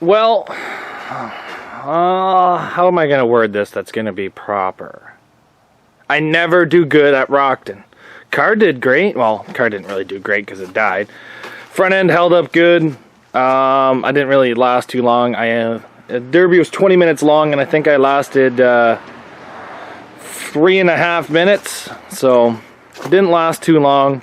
Well, how am I going to word this that's going to be proper? I never do good at Rockton. Car did great. Well, car didn't really do great because it died. Front end held up good. I didn't really last too long. Derby was 20 minutes long, and I think I lasted 3.5 minutes. So it didn't last too long.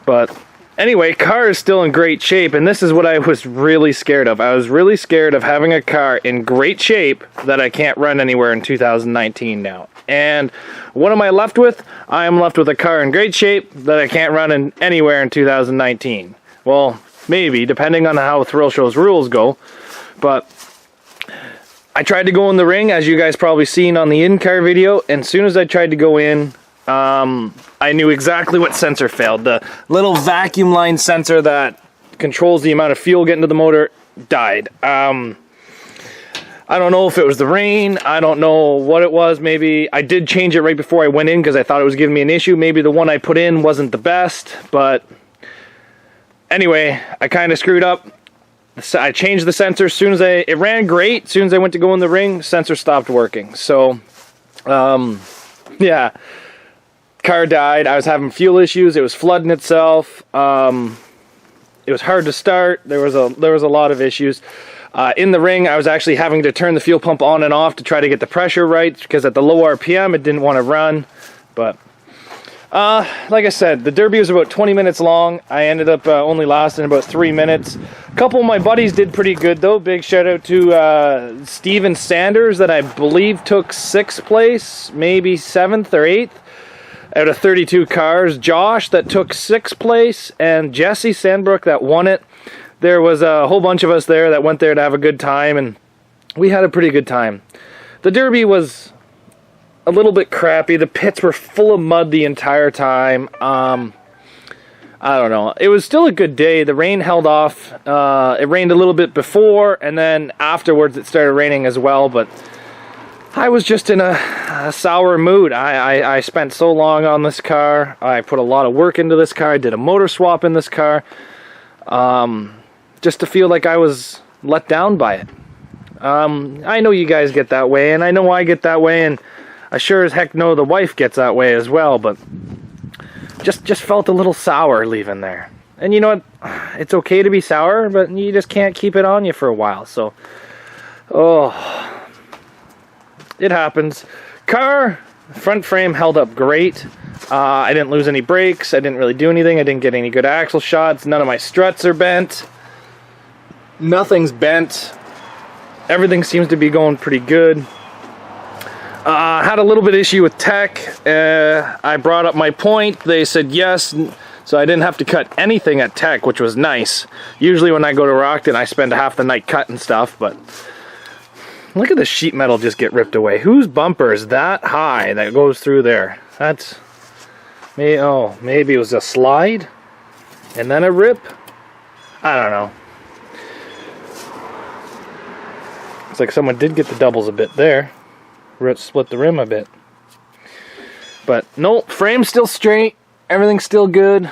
But anyway, car is still in great shape, and this is what I was really scared of. I was really scared of having a car in great shape that I can't run anywhere in 2019 now. And what am I left with? I am left with a car in great shape that I can't run anywhere in 2019. Well, maybe, depending on how Thrill Show's rules go. But I tried to go in the ring, as you guys probably seen on the in-car video, and as soon as I tried to go in, I knew exactly what sensor failed. The little vacuum line sensor that controls the amount of fuel getting to the motor died. I don't know if it was the rain. I don't know what it was. Maybe I did change it right before I went in because I thought it was giving me an issue. Maybe the one I put in wasn't the best. But anyway, I kind of screwed up. I changed the sensor as soon as it ran great. As soon as I went to go in the ring, sensor stopped working. So, yeah. Car died. I was having fuel issues. It was flooding itself. It was hard to start. There was a lot of issues. In the ring, I was actually having to turn the fuel pump on and off to try to get the pressure right, because at the low RPM, it didn't want to run. But, like I said, the Derby was about 20 minutes long. I ended up only lasting about 3 minutes. A couple of my buddies did pretty good, though. Big shout out to Steven Sanders, that I believe took 6th place, maybe 7th or 8th. Out of 32 cars. Josh, that took 6th place, and Jesse Sandbrook, that won it. There was a whole bunch of us there that went there to have a good time, and we had a pretty good time. The Derby was a little bit crappy. The pits were full of mud the entire time. I don't know. It was still a good day. The rain held off. It rained a little bit before, and then afterwards it started raining as well, but I was just in a sour mood. I spent so long on this car. I put a lot of work into this car. I did a motor swap in this car. Just to feel like I was let down by it. I know you guys get that way, and I know I get that way, and I sure as heck know the wife gets that way as well, but just felt a little sour leaving there. And you know what? It's okay to be sour, but you just can't keep it on you for a while, so... Oh... It happens. Car, front frame held up great. I didn't lose any brakes. I didn't really do anything. I didn't get any good axle shots. None of my struts are bent. Nothing's bent. Everything seems to be going pretty good. I had a little bit of issue with tech. I brought up my point. They said yes, so I didn't have to cut anything at tech, which was nice. Usually when I go to Rockton, I spend half the night cutting stuff, but... Look at the sheet metal just get ripped away. Whose bumper is that high that goes through there? That's... maybe it was a slide? And then a rip? I don't know. It's like someone did get the doubles a bit there. Split the rim a bit. But no, frame's still straight. Everything's still good.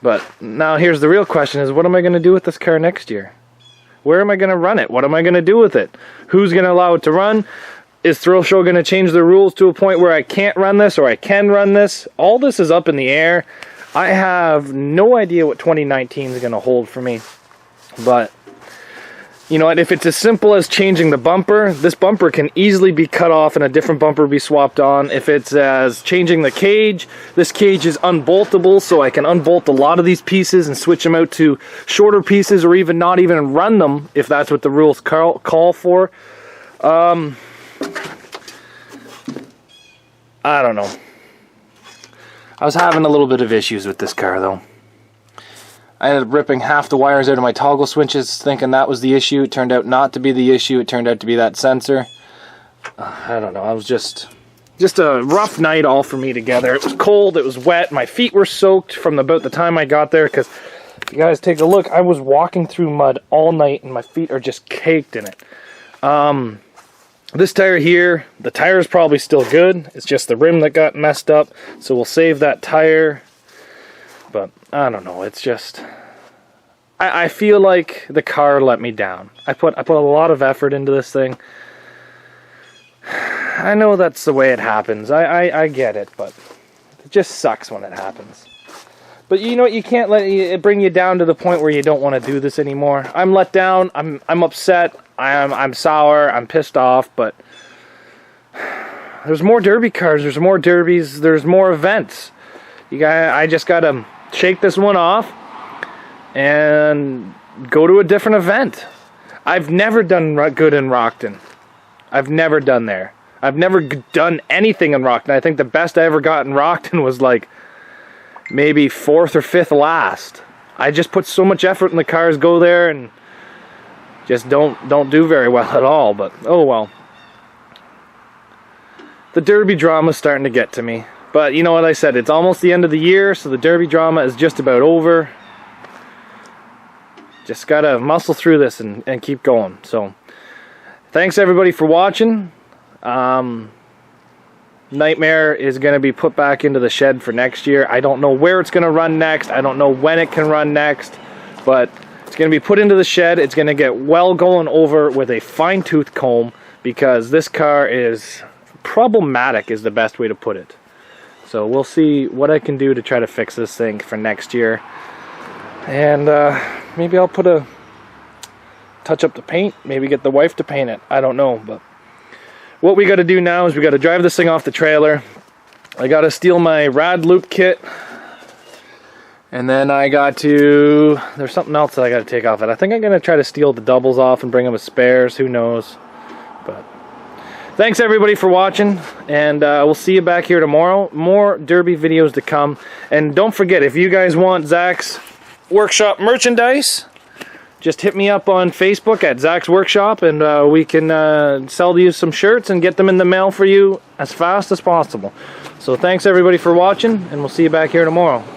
But now here's the real question is, what am I going to do with this car next year? Where am I going to run it? What am I going to do with it? Who's going to allow it to run? Is Thrill Show going to change the rules to a point where I can't run this or I can run this? All this is up in the air. I have no idea what 2019 is going to hold for me. But, you know what? If it's as simple as changing the bumper, this bumper can easily be cut off and a different bumper be swapped on. If it's as changing the cage, this cage is unboltable, so I can unbolt a lot of these pieces and switch them out to shorter pieces, or even not even run them if that's what the rules call for. I don't know. I was having a little bit of issues with this car, though. I ended up ripping half the wires out of my toggle switches, thinking that was the issue. It turned out not to be the issue. It turned out to be that sensor. I don't know. I was just a rough night all for me together. It was cold. It was wet. My feet were soaked from about the time I got there, because if you guys take a look, I was walking through mud all night, and my feet are just caked in it. This tire here, the tire is probably still good. It's just the rim that got messed up, so we'll save that tire. But I don't know, it's just... I feel like the car let me down. I put a lot of effort into this thing. I know that's the way it happens. I get it, but it just sucks when it happens. But you know what? You can't let it bring you down to the point where you don't want to do this anymore. I'm let down. I'm upset. I'm sour. I'm pissed off. But there's more derby cars. There's more derbies. There's more events. I just gotta shake this one off and go to a different event. I've never done good in Rockton. I've never done there. I've never done anything in Rockton. I think the best I ever got in Rockton was like maybe 4th or 5th last. I just put so much effort in the cars, go there and just don't do very well at all. But oh well. The derby drama's starting to get to me. But you know what I said, it's almost the end of the year, so the derby drama is just about over. Just gotta muscle through this and keep going. So thanks everybody for watching. Nightmare is going to be put back into the shed for next year. I don't know where it's going to run next. I don't know when it can run next. But it's going to be put into the shed. It's going to get well going over with a fine-tooth comb, because this car is problematic is the best way to put it. So we'll see what I can do to try to fix this thing for next year. And maybe I'll touch up the paint, maybe get the wife to paint it. I don't know, but what we got to do now is we got to drive this thing off the trailer. I got to steal my rad loop kit, and then I got to, there's something else that I got to take off it. I think I'm going to try to steal the doubles off and bring them as spares, who knows. But thanks everybody for watching, and we'll see you back here tomorrow. More derby videos to come. And don't forget, if you guys want Zach's Workshop merchandise, just hit me up on Facebook at Zach's Workshop, and we can sell you some shirts and get them in the mail for you as fast as possible. So thanks everybody for watching, and we'll see you back here tomorrow.